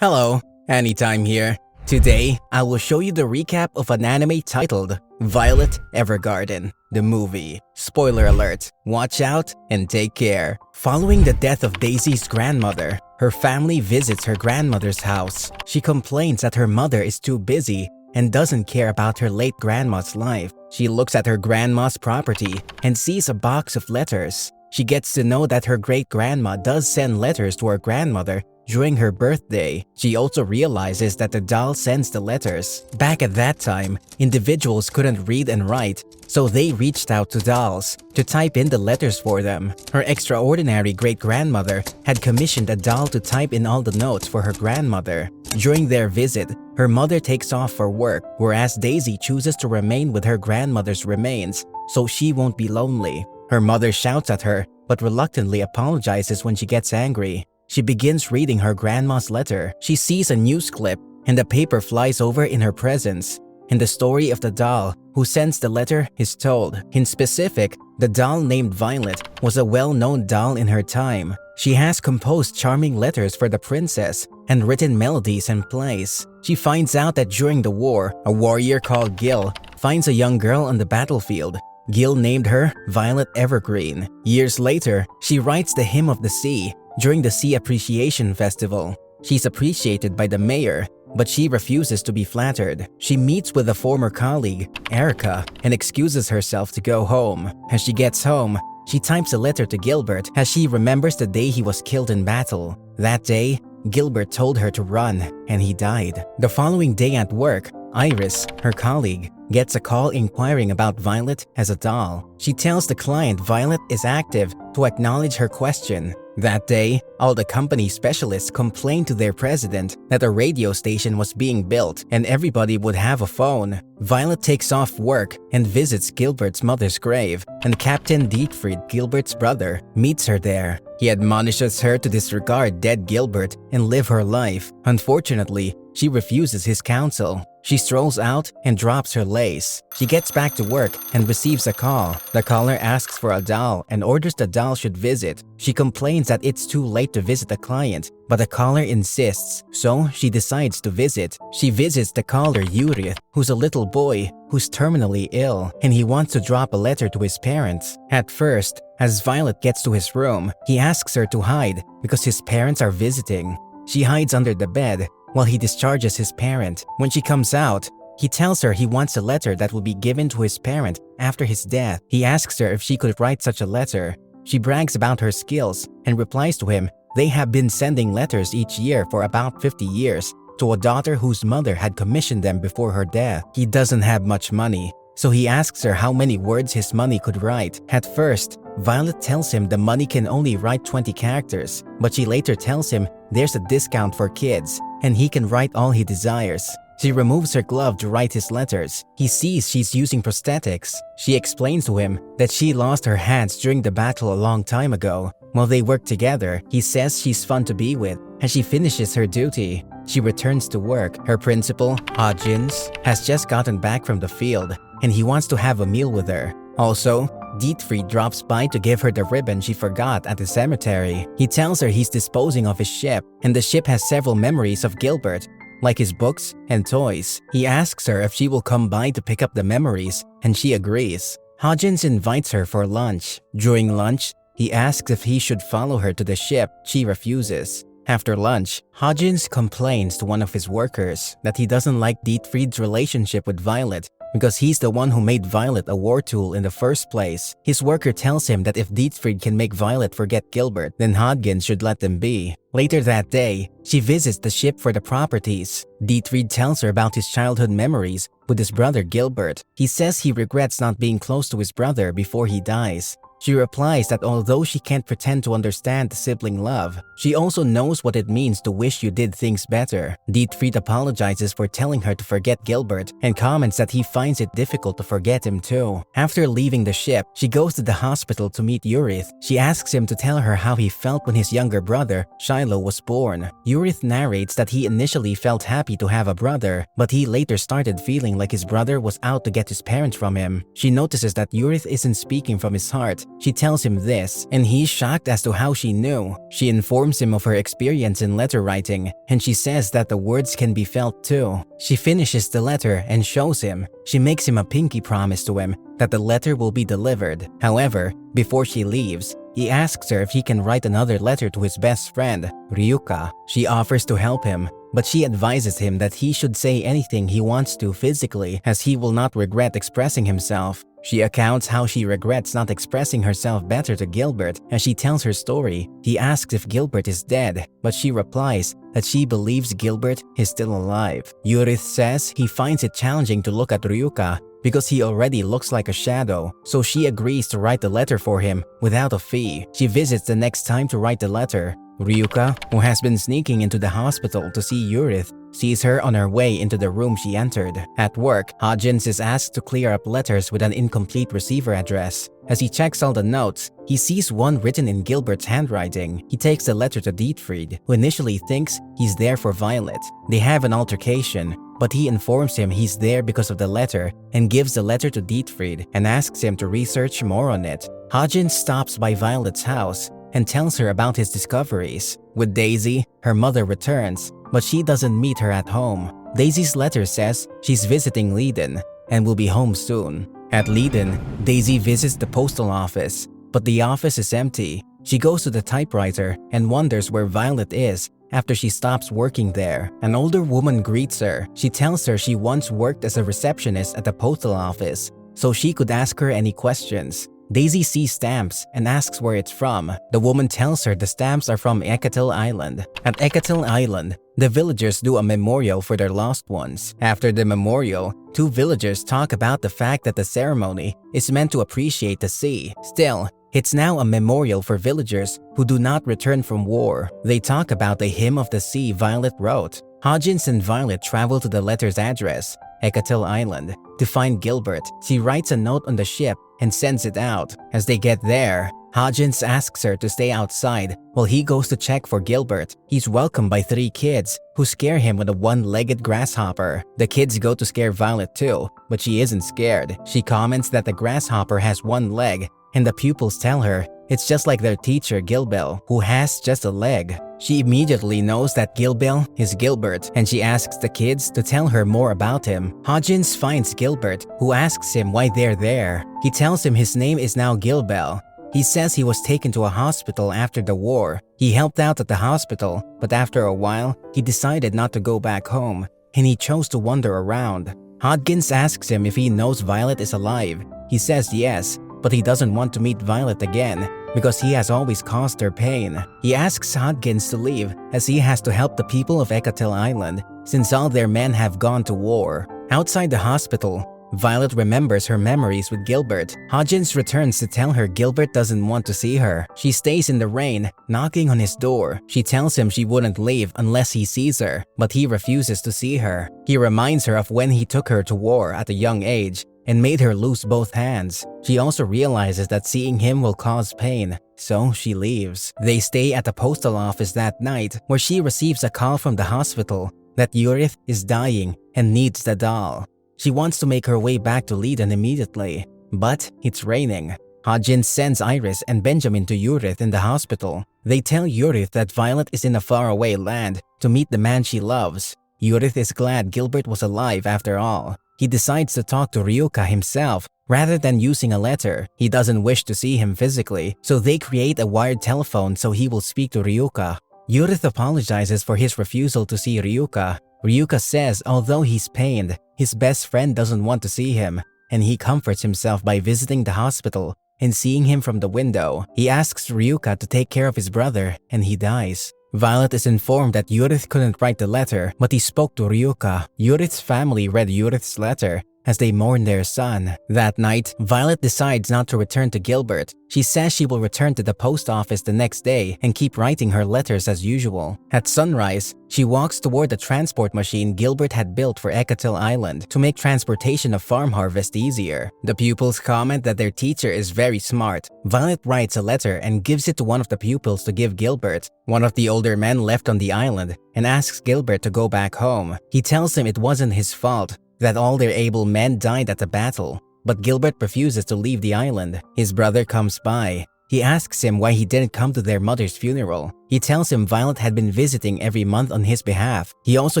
Hello, Anytime here. Today, I will show you the recap of an anime titled Vìolet Evergarden, the movie. Spoiler alert, watch out and take care. Following the death of Daisy's grandmother, her family visits her grandmother's house. She complains that her mother is too busy and doesn't care about her late grandma's life. She looks at her grandma's property and sees a box of letters. She gets to know that her great-grandma does send letters to her grandmother during her birthday. She also realizes that the doll sends the letters. Back at that time, individuals couldn't read and write, so they reached out to dolls to type in the letters for them. Her extraordinary great-grandmother had commissioned a doll to type in all the notes for her grandmother. During their visit, her mother takes off for work, whereas Daisy chooses to remain with her grandmother's remains so she won't be lonely. Her mother shouts at her, but reluctantly apologizes when she gets angry. She begins reading her grandma's letter. She sees a news clip, and the paper flies over in her presence. And the story of the doll who sends the letter is told. In specific, the doll named Vìolet was a well-known doll in her time. She has composed charming letters for the princess and written melodies and plays. She finds out that during the war, a warrior called Gil finds a young girl on the battlefield. Gil named her Vìolet Evergreen. Years later, she writes the Hymn of the Sea during the Sea Appreciation Festival. She's appreciated by the mayor, but she refuses to be flattered. She meets with a former colleague, Erica, and excuses herself to go home. As she gets home, she types a letter to Gilbert as she remembers the day he was killed in battle. That day, Gilbert told her to run, and he died. The following day at work, Iris, her colleague, gets a call inquiring about Vìolet as a doll. She tells the client Vìolet is active to acknowledge her question. That day, all the company specialists complained to their president that a radio station was being built and everybody would have a phone. Vìolet takes off work and visits Gilbert's mother's grave, and Captain Dietfried, Gilbert's brother, meets her there. He admonishes her to disregard dead Gilbert and live her life. Unfortunately, she refuses his counsel. She strolls out and drops her lace. She gets back to work and receives a call. The caller asks for a doll and orders the doll should visit. She complains that it's too late to visit the client, but the caller insists, so she decides to visit. She visits the caller Yuris, who's a little boy who's terminally ill, and he wants to drop a letter to his parents. At first, as Vìolet gets to his room, he asks her to hide because his parents are visiting. She hides under the bed while he discharges his parent. When she comes out, he tells her he wants a letter that will be given to his parent after his death. He asks her if she could write such a letter. She brags about her skills and replies to him they have been sending letters each year for about 50 years to a daughter whose mother had commissioned them before her death. He doesn't have much money, so he asks her how many words his money could write. At first, Vìolet tells him the money can only write 20 characters, but she later tells him there's a discount for kids and he can write all he desires. She removes her glove to write his letters. He sees she's using prosthetics. She explains to him that she lost her hands during the battle a long time ago. While they work together, he says she's fun to be with. As she finishes her duty, she returns to work. Her principal, Hodgins, has just gotten back from the field and he wants to have a meal with her. Also, Dietfried drops by to give her the ribbon she forgot at the cemetery. He tells her he's disposing of his ship, and the ship has several memories of Gilbert, like his books and toys. He asks her if she will come by to pick up the memories, and she agrees. Hodgins invites her for lunch. During lunch, he asks if he should follow her to the ship. She refuses. After lunch, Hodgins complains to one of his workers that he doesn't like Dietfried's relationship with Vìolet because he's the one who made Vìolet a war tool in the first place. His worker tells him that if Dietfried can make Vìolet forget Gilbert, then Hodgins should let them be. Later that day, she visits the ship for the properties. Dietfried tells her about his childhood memories with his brother Gilbert. He says he regrets not being close to his brother before he dies. She replies that although she can't pretend to understand the sibling love, she also knows what it means to wish you did things better. Dietfried apologizes for telling her to forget Gilbert and comments that he finds it difficult to forget him too. After leaving the ship, she goes to the hospital to meet Yuris. She asks him to tell her how he felt when his younger brother, Shiloh, was born. Yuris narrates that he initially felt happy to have a brother, but he later started feeling like his brother was out to get his parents from him. She notices that Yuris isn't speaking from his heart She tells him this, and he's shocked as to how she knew. She informs him of her experience in letter writing, and she says that the words can be felt too. She finishes the letter and shows him. She makes him a pinky promise to him that the letter will be delivered. However, before she leaves, he asks her if he can write another letter to his best friend, Ryuka. She offers to help him, but she advises him that he should say anything he wants to physically, as he will not regret expressing himself. She recounts how she regrets not expressing herself better to Gilbert. As she tells her story, he asks if Gilbert is dead, but she replies that she believes Gilbert is still alive. Yuris says he finds it challenging to look at Ryuka because he already looks like a shadow, so she agrees to write the letter for him without a fee. She visits the next time to write the letter. Ryuka, who has been sneaking into the hospital to see Yuris, sees her on her way into the room she entered. At work, Hodgins is asked to clear up letters with an incomplete receiver address. As he checks all the notes, he sees one written in Gilbert's handwriting. He takes the letter to Dietfried, who initially thinks he's there for Violet. They have an altercation, but he informs him he's there because of the letter and gives the letter to Dietfried and asks him to research more on it. Hodgins stops by Violet's house and tells her about his discoveries. With Daisy, her mother returns, but she doesn't meet her at home. Daisy's letter says she's visiting Leiden and will be home soon. At Leiden, Daisy visits the postal office, but the office is empty. She goes to the typewriter and wonders where Violet is after she stops working there. An older woman greets her. She tells her she once worked as a receptionist at the postal office, so she could ask her any questions. Daisy sees stamps and asks where it's from. The woman tells her the stamps are from Èvergarden Island. At Èvergarden Island, the villagers do a memorial for their lost ones. After the memorial, two villagers talk about the fact that the ceremony is meant to appreciate the sea. Still, it's now a memorial for villagers who do not return from war. They talk about the hymn of the sea Violet wrote. Hodgins and Violet travel to the letter's address, Èvergarden Island, to find Gilbert. She writes a note on the ship and sends it out. As they get there, Hodgins asks her to stay outside while he goes to check for Gilbert. He's welcomed by three kids who scare him with a one-legged grasshopper. The kids go to scare Violet too, but she isn't scared. She comments that the grasshopper has one leg, and the pupils tell her it's just like their teacher Gilbert, who has just a leg. She immediately knows that Gilbert is Gilbert, and she asks the kids to tell her more about him. Hodgins finds Gilbert, who asks him why they're there. He tells him his name is now Gilbert. He says he was taken to a hospital after the war. He helped out at the hospital, but after a while, he decided not to go back home, and he chose to wander around. Hodgins asks him if he knows Violet is alive. He says yes, but he doesn't want to meet Violet again because he has always caused her pain. He asks Hodgins to leave as he has to help the people of Èvergarden Island since all their men have gone to war. Outside the hospital, Violet remembers her memories with Gilbert. Hodgins returns to tell her Gilbert doesn't want to see her. She stays in the rain, knocking on his door. She tells him she wouldn't leave unless he sees her, but he refuses to see her. He reminds her of when he took her to war at a young age and made her lose both hands. She also realizes that seeing him will cause pain, so she leaves. They stay at the postal office that night, where she receives a call from the hospital that Yuris is dying and needs the doll. She wants to make her way back to Leiden immediately, but it's raining. Hodgins sends Iris and Benjamin to Yuris in the hospital. They tell Yuris that Violet is in a faraway land to meet the man she loves. Yuris is glad Gilbert was alive after all. He decides to talk to Ryuka himself rather than using a letter. He doesn't wish to see him physically, so they create a wired telephone so he will speak to Ryuka. Yuris apologizes for his refusal to see Ryuka. Ryuka says although he's pained, his best friend doesn't want to see him, and he comforts himself by visiting the hospital and seeing him from the window. He asks Ryuka to take care of his brother, and he dies. Violet is informed that Yuris couldn't write the letter, but he spoke to Ryuka. Yuris' family read Yuris' letter as they mourn their son. That night, Violet decides not to return to Gilbert. She says she will return to the post office the next day and keep writing her letters as usual. At sunrise, she walks toward the transport machine Gilbert had built for Èvergarden Island to make transportation of farm harvest easier. The pupils comment that their teacher is very smart. Violet writes a letter and gives it to one of the pupils to give Gilbert. One of the older men left on the island and asks Gilbert to go back home. He tells him it wasn't his fault, that all their able men died at the battle. but Gilbert refuses to leave the island. His brother comes by. He asks him why he didn't come to their mother's funeral. He tells him Violet had been visiting every month on his behalf. He also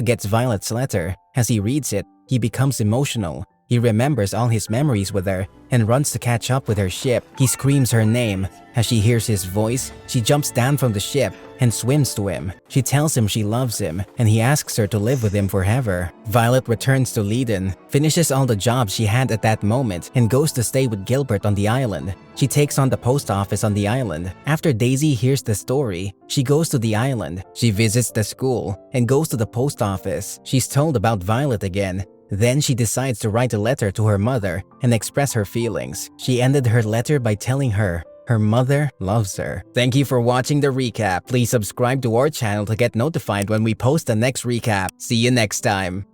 gets Violet's letter. As he reads it, he becomes emotional. He remembers all his memories with her and runs to catch up with her ship. He screams her name. As she hears his voice, she jumps down from the ship and swims to him. She tells him she loves him, and he asks her to live with him forever. Violet returns to Leyden, finishes all the jobs she had at that moment, and goes to stay with Gilbert on the island. She takes on the post office on the island. After Daisy hears the story, she goes to the island. She visits the school and goes to the post office. She's told about Violet again. Then she decides to write a letter to her mother and express her feelings. She ended her letter by telling her her mother loves her. Thank you for watching the recap. Please subscribe to our channel to get notified when we post the next recap. See you next time.